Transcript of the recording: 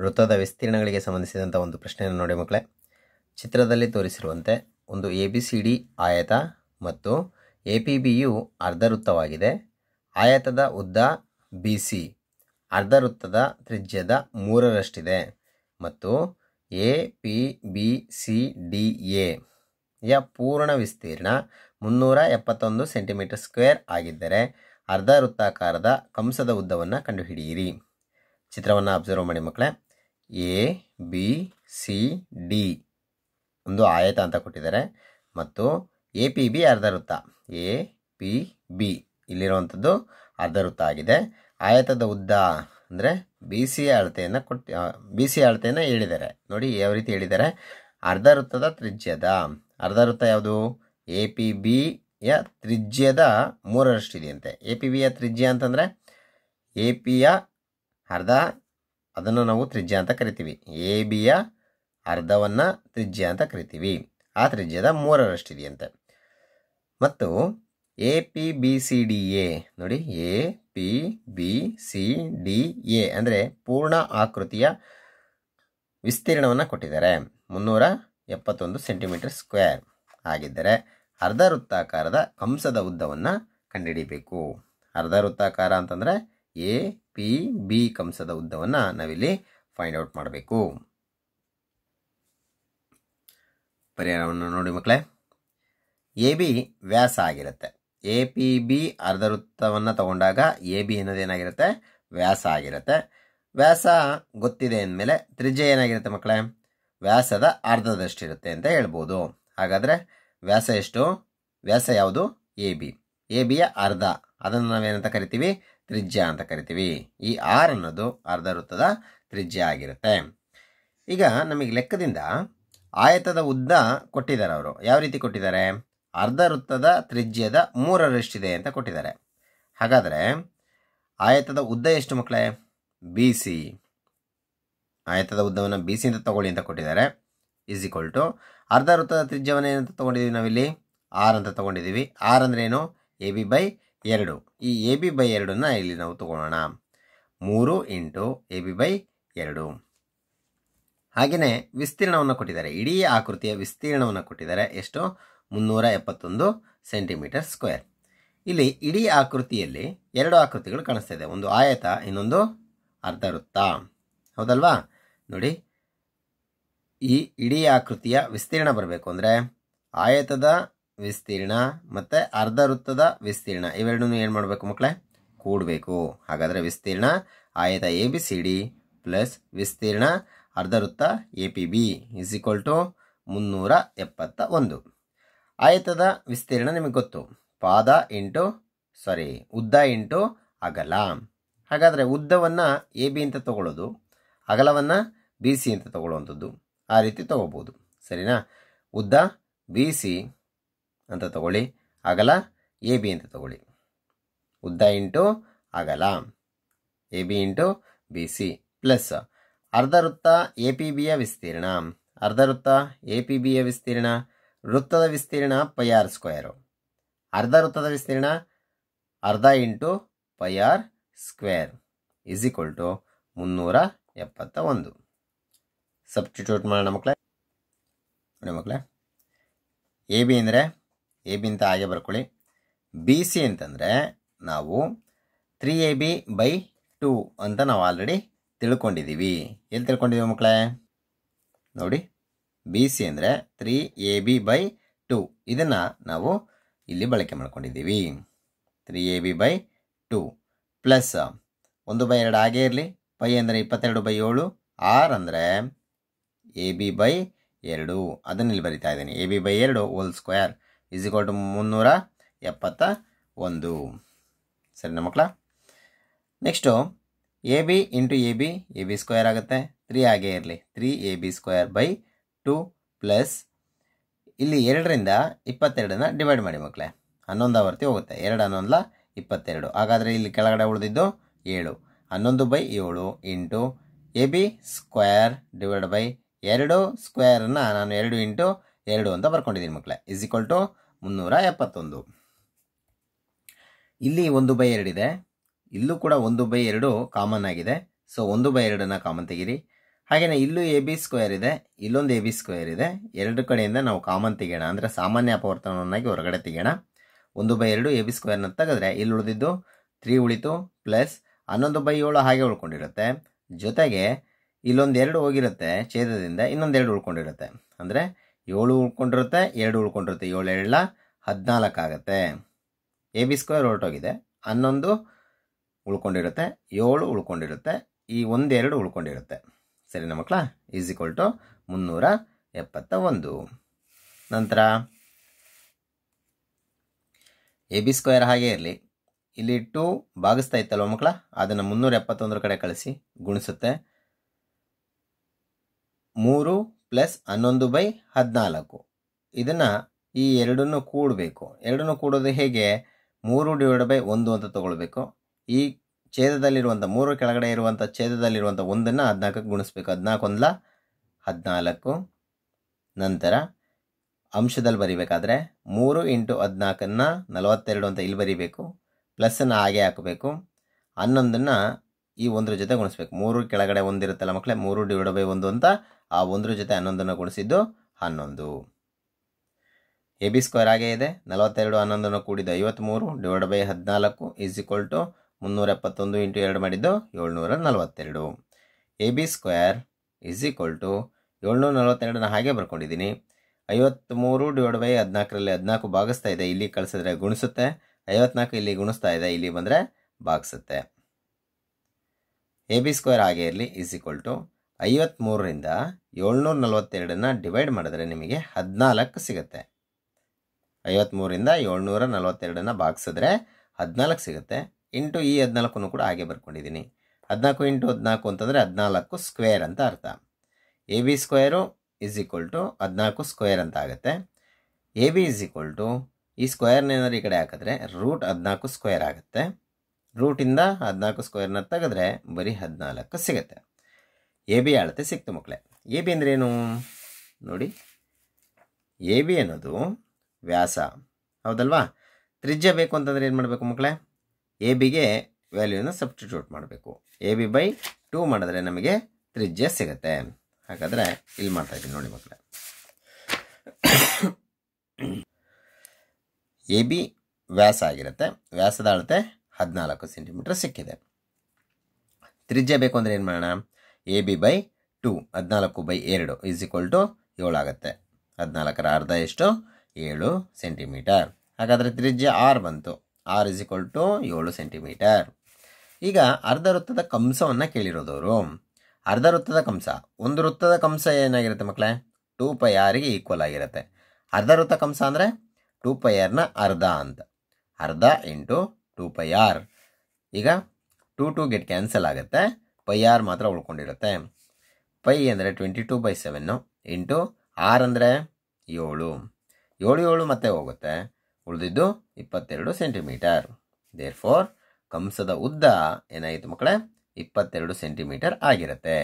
ವೃತ್ತದ ವಿಸ್ತೀರ್ಣಗಳಿಗೆ ಸಂಬಂಧಿಸಿದಂಥ ಒಂದು ಪ್ರಶ್ನೆಯನ್ನು ನೋಡಿ ಮಕ್ಕಳೇ. ಚಿತ್ರದಲ್ಲಿ ತೋರಿಸಿರುವಂತೆ ಒಂದು ABCD ಆಯತ ಮತ್ತು APBಯು ಅರ್ಧವೃತ್ತವಾಗಿದೆ. ಆಯತದ ಉದ್ದ BC ಅರ್ಧವೃತ್ತದ ತ್ರಿಜ್ಯದ 3ರಷ್ಟಿದೆ ಮತ್ತು APBCDA ಯ ಪೂರ್ಣ ವಿಸ್ತೀರ್ಣ 371 ಸೆಂಟಿಮೀಟರ್ ಸ್ಕ್ವೇರ್ ಆಗಿದ್ದರೆ ಅರ್ಧವೃತ್ತಾಕಾರದ ಕಂಸದ ಉದ್ದವನ್ನು ಕಂಡುಹಿಡಿಯಿರಿ. ಚಿತ್ರವನ್ನು ಅಬ್ಸರ್ವ್ ಮಾಡಿ ಮಕ್ಕಳೇ. ABCD ಒಂದು ಆಯತ ಅಂತ ಕೊಟ್ಟಿದ್ದಾರೆ ಮತ್ತು APB ಅರ್ಧವೃತ್ತ. APB ಇಲ್ಲಿರುವಂಥದ್ದು ಅರ್ಧವೃತ್ತ ಆಗಿದೆ. ಆಯತದ ಉದ್ದ ಅಂದರೆ BC ಅಳತೆಯನ್ನು ಹೇಳಿದ್ದಾರೆ. ನೋಡಿ ಯಾವ ರೀತಿ ಹೇಳಿದ್ದಾರೆ. ಅರ್ಧವೃತ್ತದ ತ್ರಿಜ್ಯದ ಅರ್ಧವೃತ್ತ ಯಾವುದು? APBಯ ತ್ರಿಜ್ಯದ 3ರಷ್ಟಿದೆಯಂತೆ. APBಯ ತ್ರಿಜ್ಯ ಅಂತಂದರೆ APಯ ಅರ್ಧ, ಅದನ್ನು ನಾವು ತ್ರಿಜ್ಯ ಅಂತ ಕರಿತೀವಿ. ABಯ ಅರ್ಧವನ್ನು ತ್ರಿಜ್ಯ ಅಂತ ಕರಿತೀವಿ. ಆ ತ್ರಿಜ್ಯದ 3ರಷ್ಟಿದೆಯಂತೆ. ಮತ್ತು APBCDA ನೋಡಿ, APBCDA ಅಂದರೆ ಪೂರ್ಣ ಆಕೃತಿಯ ವಿಸ್ತೀರ್ಣವನ್ನು ಕೊಟ್ಟಿದ್ದಾರೆ. 371 ಸೆಂಟಿಮೀಟರ್ ಸ್ಕ್ವೇರ್ ಆಗಿದ್ದರೆ ಅರ್ಧವೃತ್ತಾಕಾರದ ಕಂಸದ ಉದ್ದವನ್ನು ಕಂಡುಹಿಡಿಯಬೇಕು. ಅರ್ಧವೃತ್ತಾಕಾರ ಅಂತಂದರೆ APB ಕಂಸದ ಉದ್ದವನ್ನು ನಾವಿಲ್ಲಿ ಫೈಂಡ್ ಔಟ್ ಮಾಡಬೇಕು. ಪರಿಹಾರವನ್ನು ನೋಡಿ ಮಕ್ಕಳೇ. AB ವ್ಯಾಸ ಆಗಿರುತ್ತೆ. APB ಅರ್ಧವೃತ್ತವನ್ನು ತಗೊಂಡಾಗ AB ಅನ್ನೋದೇನಾಗಿರುತ್ತೆ? ವ್ಯಾಸ ಆಗಿರುತ್ತೆ. ವ್ಯಾಸ ಗೊತ್ತಿದೆ ಅಂದಮೇಲೆ ತ್ರಿಜ್ಯ ಏನಾಗಿರುತ್ತೆ ಮಕ್ಕಳೇ? ವ್ಯಾಸದ ಅರ್ಧದಷ್ಟಿರುತ್ತೆ ಅಂತ ಹೇಳ್ಬೋದು. ಹಾಗಾದರೆ ವ್ಯಾಸ ಎಷ್ಟು? ವ್ಯಾಸ ಯಾವುದು? ABಯ ಅರ್ಧ, ಅದನ್ನು ನಾವೇನಂತ ಕರಿತೀವಿ? ತ್ರಿಜ್ಯ ಅಂತ ಕರಿತೀವಿ. ಈ R ಅನ್ನೋದು ಅರ್ಧವೃತ್ತದ ತ್ರಿಜ್ಯ ಆಗಿರುತ್ತೆ. ಈಗ ನಮಗೆ ಲೆಕ್ಕದಿಂದ ಆಯತದ ಉದ್ದ ಕೊಟ್ಟಿದ್ದಾರೆ. ಅವರು ಯಾವ ರೀತಿ ಕೊಟ್ಟಿದ್ದಾರೆ? ಅರ್ಧವೃತ್ತದ ತ್ರಿಜ್ಯದ 3ರಷ್ಟಿದೆ ಅಂತ ಕೊಟ್ಟಿದ್ದಾರೆ. ಹಾಗಾದರೆ ಆಯತದ ಉದ್ದ ಎಷ್ಟು ಮಕ್ಕಳೇ? BC. ಆಯತದ ಉದ್ದವನ್ನು BC ಅಂತ ತಗೊಳ್ಳಿ ಅಂತ ಕೊಟ್ಟಿದ್ದಾರೆ. ಈಸ್ ಈಕ್ವಲ್ ಟು ಅರ್ಧವೃತ್ತದ ತ್ರಿಜ್ಯವನ್ನು ಏನಂತ ತೊಗೊಂಡಿದ್ದೀವಿ ನಾವಿಲ್ಲಿ? R ಅಂತ ತೊಗೊಂಡಿದ್ದೀವಿ. R ಅಂದರೆ ಏನು? AB/2. ಈ AB/2ನ ಇಲ್ಲಿ ನಾವು ತಗೊಳ್ಳೋಣ. 3 × AB/2. ಹಾಗೆಯೇ ವಿಸ್ತೀರ್ಣವನ್ನು ಕೊಟ್ಟಿದ್ದಾರೆ. ಇಡೀ ಆಕೃತಿಯ ವಿಸ್ತೀರ್ಣವನ್ನು ಕೊಟ್ಟಿದ್ದಾರೆ. ಎಷ್ಟು? 371 ಸೆಂಟಿಮೀಟರ್ ಸ್ಕ್ವೇರ್. ಇಲ್ಲಿ ಇಡೀ ಆಕೃತಿಯಲ್ಲಿ 2 ಆಕೃತಿಗಳು ಕಾಣಿಸ್ತಾ ಇದೆ. ಒಂದು ಆಯತ, ಇನ್ನೊಂದು ಅರ್ಧವೃತ್ತ. ಹೌದಲ್ವಾ? ನೋಡಿ, ಈ ಇಡೀ ಆಕೃತಿಯ ವಿಸ್ತೀರ್ಣ ಬರಬೇಕು ಅಂದರೆ ಆಯತದ ವಿಸ್ತೀರ್ಣ ಮತ್ತು ಅರ್ಧವೃತ್ತದ ವಿಸ್ತೀರ್ಣ ಇವೆರಡನ್ನೂ ಏನು ಮಾಡಬೇಕು ಮಕ್ಕಳೇ? ಕೂಡಬೇಕು. ಹಾಗಾದರೆ ವಿಸ್ತೀರ್ಣ ಆಯತ ABCD ಪ್ಲಸ್ ವಿಸ್ತೀರ್ಣ ಅರ್ಧವೃತ್ತ APB ಈಸ್ ಈಕ್ವಲ್ ಟು 371. ಆಯತದ ವಿಸ್ತೀರ್ಣ ನಿಮಗೆ ಗೊತ್ತು. ಉದ್ದ ಇಂಟು ಅಗಲ. ಹಾಗಾದರೆ ಉದ್ದವನ್ನು AB ಅಂತ ತಗೊಳ್ಳೋದು, ಅಗಲವನ್ನು BC ಅಂತ ತಗೊಳ್ಳುವಂಥದ್ದು. ಆ ರೀತಿ ತಗೋಬೋದು. ಸರಿನಾ? ಉದ್ದ BC ಅಂತ ತಗೊಳ್ಳಿ, ಅಗಲ AB ಅಂತ ತಗೊಳ್ಳಿ. ಉದ್ದ ಇಂಟು ಅಗಲ AB ಇಂಟು BC ಪ್ಲಸ್ ಅರ್ಧವೃತ್ತ APBಯ ವಿಸ್ತೀರ್ಣ. ಅರ್ಧವೃತ್ತ APBಯ ವಿಸ್ತೀರ್ಣ, ವೃತ್ತದ ವಿಸ್ತೀರ್ಣ πr². ಅರ್ಧವೃತ್ತದ ವಿಸ್ತೀರ್ಣ ಅರ್ಧ into πr² is equal to 371. Substitute ಮಾಡೋಣ ಮಕ್ಕಳೇ. ನೋಡಿ ಮಕ್ಕಳೇ, AB ಅಂದರೆ AB ಅಂತ ಹಾಗೆ ಬರ್ಕೊಳ್ಳಿ. BC ಅಂತಂದರೆ ನಾವು 3AB/2 ಅಂತ ನಾವು ಆಲ್ರೆಡಿ ತಿಳ್ಕೊಂಡಿದ್ದೀವಿ. ಎಲ್ಲಿ ತಿಳ್ಕೊಂಡಿದ್ದೀವಿ ಮಕ್ಕಳೇ? ನೋಡಿ, BC ಅಂದರೆ 3AB/2. ಇದನ್ನು ನಾವು ಇಲ್ಲಿ ಬಳಕೆ ಮಾಡ್ಕೊಂಡಿದ್ದೀವಿ. 3AB/2 ಪ್ಲಸ್ 1/2 ಹಾಗೇ ಇರಲಿ. π ಅಂದರೆ 22/7. R ಅಂದರೆ AB/2. ಅದನ್ನು ಇಲ್ಲಿ ಬರಿತಾ ಇದ್ದೀನಿ. AB/2 whole square is equal to 371. ಸರಿನಾ ಮಕ್ಕಳ? Next AB into AB square ಆಗುತ್ತೆ. 3 ಹಾಗೇ ಇರಲಿ. 3AB²/2 ಪ್ಲಸ್ ಇಲ್ಲಿ 2ರಿಂದ 22ನ ಡಿವೈಡ್ ಮಾಡಿ ಮಕ್ಕಳೇ. 11 ಆವರ್ತಿ ಹೋಗುತ್ತೆ. 2 11 22. ಹಾಗಾದರೆ ಇಲ್ಲಿ ಕೆಳಗಡೆ ಉಳಿದಿದ್ದು 7. 11/7 ಇಂಟು AB² ಸ್ಕ್ವೇರನ್ನು ನಾನು 2 ಇಂಟು 2 ಅಂತ ಬರ್ಕೊಂಡಿದ್ದೀನಿ ಮಕ್ಕಳೇ. Is equal to 371. ಇಲ್ಲಿ 1/2 ಇದೆ. ಇಲ್ಲೂ ಕೂಡ 1/2 ಕಾಮನ್ ಆಗಿದೆ. ಸೊ 1/2ನ ಕಾಮನ್ ತೆಗೀರಿ. ಹಾಗೆಯೇ ಇಲ್ಲೂ ಎ ಬಿ ಸ್ಕ್ವೇರ್ ಇದೆ, ಇಲ್ಲೊಂದು ಎ ಬಿ ಸ್ಕ್ವೇರ್ ಇದೆ. ಎರಡು ಕಡೆಯಿಂದ ನಾವು ಕಾಮನ್ ತೆಗೆಯೋಣ, ಅಂದರೆ ಸಾಮಾನ್ಯ ಅಪವರ್ತನವನ್ನಾಗಿ ಹೊರಗಡೆ ತೆಗೆಯೋಣ. 1/2 ಎ ಬಿ ಸ್ಕ್ವೇರ್ನ ತೆಗೆದ್ರೆ ಇಲ್ಲಿ ಉಳಿದಿದ್ದು 3 ಉಳಿತು, ಪ್ಲಸ್ 11/7 ಹಾಗೆ ಉಳ್ಕೊಂಡಿರುತ್ತೆ. ಜೊತೆಗೆ ಇಲ್ಲೊಂದು 2 ಹೋಗಿರುತ್ತೆ ಛೇದದಿಂದ, ಇನ್ನೊಂದು 2 ಉಳ್ಕೊಂಡಿರುತ್ತೆ. ಅಂದರೆ 7 ಉಳ್ಕೊಂಡಿರುತ್ತೆ, 2 ಉಳ್ಕೊಂಡಿರುತ್ತೆ. 7 7 14 ಆಗುತ್ತೆ. ಎ ಬಿ ಸ್ಕ್ವೇರ್ ಹೊರಟೋಗಿದೆ, 11 ಉಳ್ಕೊಂಡಿರುತ್ತೆ, 7 ಉಳ್ಕೊಂಡಿರುತ್ತೆ, ಈ 1 2 ಉಳ್ಕೊಂಡಿರುತ್ತೆ. ಸರಿನಾ ಮಕ್ಕಳ? Is equal to 371. ನಂತರ ಎ ಬಿ ಸ್ಕ್ವೇರ್ ಹಾಗೆ ಇರಲಿ, ಇಲ್ಲಿ 2 ಭಾಗಿಸ್ತಾ ಇತ್ತಲ್ವ ಮಕ್ಕಳ, ಅದನ್ನು 371 ಕಡೆ ಕಳಿಸಿ ಗುಣಿಸುತ್ತೆ. 3 + 11/14. ಇದನ್ನು ಈ ಎರಡನ್ನು ಕೂಡಬೇಕು. ಎರಡನ್ನು ಕೂಡೋದು ಹೇಗೆ? 3/1 ಅಂತ ತಗೊಳ್ಬೇಕು. ಈ ಛೇದದಲ್ಲಿರುವಂಥ 3 ಕೆಳಗಡೆ ಇರುವಂಥ ಛೇದದಲ್ಲಿರುವಂಥ 1ನ್ನು 14ಕ್ಕೆ ಗುಣಿಸ್ಬೇಕು. 14 × 14. ನಂತರ ಅಂಶದಲ್ಲಿ ಬರಿಬೇಕಾದ್ರೆ 3 × 14ನ್ನು 42 ಅಂತ ಇಲ್ಲಿ ಬರಿಬೇಕು. ಪ್ಲಸ್ಸನ್ನು ಹಾಗೆ ಹಾಕಬೇಕು. 11ನ್ನು ಈ 1 ಜೊತೆ ಗುಣಿಸ್ಬೇಕು. 3 ಕೆಳಗಡೆ 1 ಇರುತ್ತಲ್ಲ ಮಕ್ಕಳೇ, 3/1 ಅಂತ ಆ 1 ಜೊತೆ 11ನ್ನು ಗುಣಿಸಿದ್ದು 11. ಎ ಬಿ ಸ್ಕ್ವೇರ್ ಹಾಗೆ ಇದೆ. 42 11ನ್ನು ಕೂಡಿದ್ದು 53/14 ಈಸ್ ಈಕ್ವಲ್ ಟು 371 × 2 ಮಾಡಿದ್ದು 742. A B square is equal to 742ನ ಹಾಗೆ ಬರ್ಕೊಂಡಿದ್ದೀನಿ. 53/14ರಲ್ಲಿ 14 ಭಾಗಿಸ್ತಾ ಇದೆ, ಇಲ್ಲಿ ಕಳಿಸಿದ್ರೆ ಗುಣಿಸುತ್ತೆ. 54 ಇಲ್ಲಿ ಗುಣಿಸ್ತಾ ಇದೆ, ಇಲ್ಲಿ ಬಂದರೆ ಭಾಗಿಸುತ್ತೆ. ಎ ಬಿ ಸ್ಕ್ವೇರ್ ಹಾಗೆ ಇರಲಿ. ಈಸ್ ಈಕ್ವಲ್ ಟು 53ರಿಂದ 742ನ್ನು ಡಿವೈಡ್ ಮಾಡಿದ್ರೆ ನಿಮಗೆ 14 ಸಿಗುತ್ತೆ. 53ರಿಂದ 742ನ್ನು ಭಾಗಿಸಿದ್ರೆ 14 ಸಿಗುತ್ತೆ. ಇಂಟು ಈ 14 ಕೂಡ ಹಾಗೆ ಬರ್ಕೊಂಡಿದ್ದೀನಿ. 14 × 14 ಅಂತಂದರೆ 14 ಸ್ಕ್ವೇರ್ ಅಂತ ಅರ್ಥ. A B square is equal to 14 square ಅಂತ ಆಗುತ್ತೆ. A B is equal to ಈ ಸ್ಕ್ವೇರ್ನೇನಾದ್ರು ಈ ಕಡೆ ಹಾಕಿದ್ರೆ √14 ಸ್ಕ್ವೇರ್ ಆಗುತ್ತೆ. ರೂಟಿಂದ 14 ಸ್ಕ್ವೇರ್ನ ತೆಗೆದ್ರೆ ಬರೀ 14 ಸಿಗುತ್ತೆ. ಎ ಬಿ ಅಳತೆ ಸಿಕ್ತು ಮಕ್ಕಳೇ. ಎ ಬಿ ಅಂದ್ರೇನು ನೋಡಿ. ಎ ಬಿ ಅನ್ನೋದು ವ್ಯಾಸ, ಹೌದಲ್ವಾ? ತ್ರಿಜ್ಯ ಬೇಕು ಅಂತಂದರೆ ಏನು ಮಾಡಬೇಕು ಮಕ್ಕಳೇ? ಎ ಬಿಗೆ ವ್ಯಾಲ್ಯೂನ ಸಬ್ಸ್ಟಿಟ್ಯೂಟ್ ಮಾಡಬೇಕು. AB/2 ಮಾಡಿದ್ರೆ ನಮಗೆ ತ್ರಿಜ್ಯ ಸಿಗುತ್ತೆ. ಹಾಗಾದರೆ ಇಲ್ಲಿ ಮಾಡ್ತಾ ಇದ್ದೀನಿ ನೋಡಿ ಮಕ್ಕಳೇ. ಎ ಬಿ ವ್ಯಾಸ ಆಗಿರುತ್ತೆ. ವ್ಯಾಸದ ಅಳತೆ 14 ಸೆಂಟಿಮೀಟರ್ ಸಿಕ್ಕಿದೆ. ತ್ರಿಜ್ಯ ಬೇಕು ಅಂದರೆ ಏನು ಮಾಡೋಣ? AB/2 14/2 ಈಸ್ ಈಕ್ವಲ್ ಟು 7 ಆಗುತ್ತೆ. 14ರ ಅರ್ಧ ಎಷ್ಟು? 7 ಸೆಂಟಿಮೀಟರ್. ಹಾಗಾದರೆ ತ್ರಿಜ್ಯ R ಬಂತು. R is equal to 7 centimetre. ಈಗ ಅರ್ಧ ವೃತ್ತದ ಕಂಸವನ್ನು ಕೇಳಿರೋದವರು. ಅರ್ಧ ವೃತ್ತದ ಕಂಸ, ಒಂದು ವೃತ್ತದ ಕಂಸ ಏನಾಗಿರುತ್ತೆ ಮಕ್ಕಳೇ? 2πrಗೆ ಈಕ್ವಲ್ ಆಗಿರುತ್ತೆ. ಅರ್ಧ ವೃತ್ತ ಕಂಸ ಅಂದರೆ 2πrನ ಅರ್ಧ ಅಂತ. ಅರ್ಧ ಇಂಟು 2πr. ಈಗ 2 ಗೆಟ್ ಕ್ಯಾನ್ಸಲ್ ಆಗುತ್ತೆ, πr ಮಾತ್ರ ಉಳ್ಕೊಂಡಿರುತ್ತೆ. π ಅಂದರೆ 22/7 ಇಂಟು r ಅಂದರೆ 7. 7 ಮತ್ತೆ ಹೋಗುತ್ತೆ, ಉಳಿದಿದ್ದು 22 ಸೆಂಟಿಮೀಟರ್. ದೇರ್ಫೋರ್ ಕಂಸದ ಉದ್ದ ಏನಾಯಿತು ಮಕ್ಕಳೇ? 22 ಸೆಂಟಿಮೀಟರ್ ಆಗಿರುತ್ತೆ.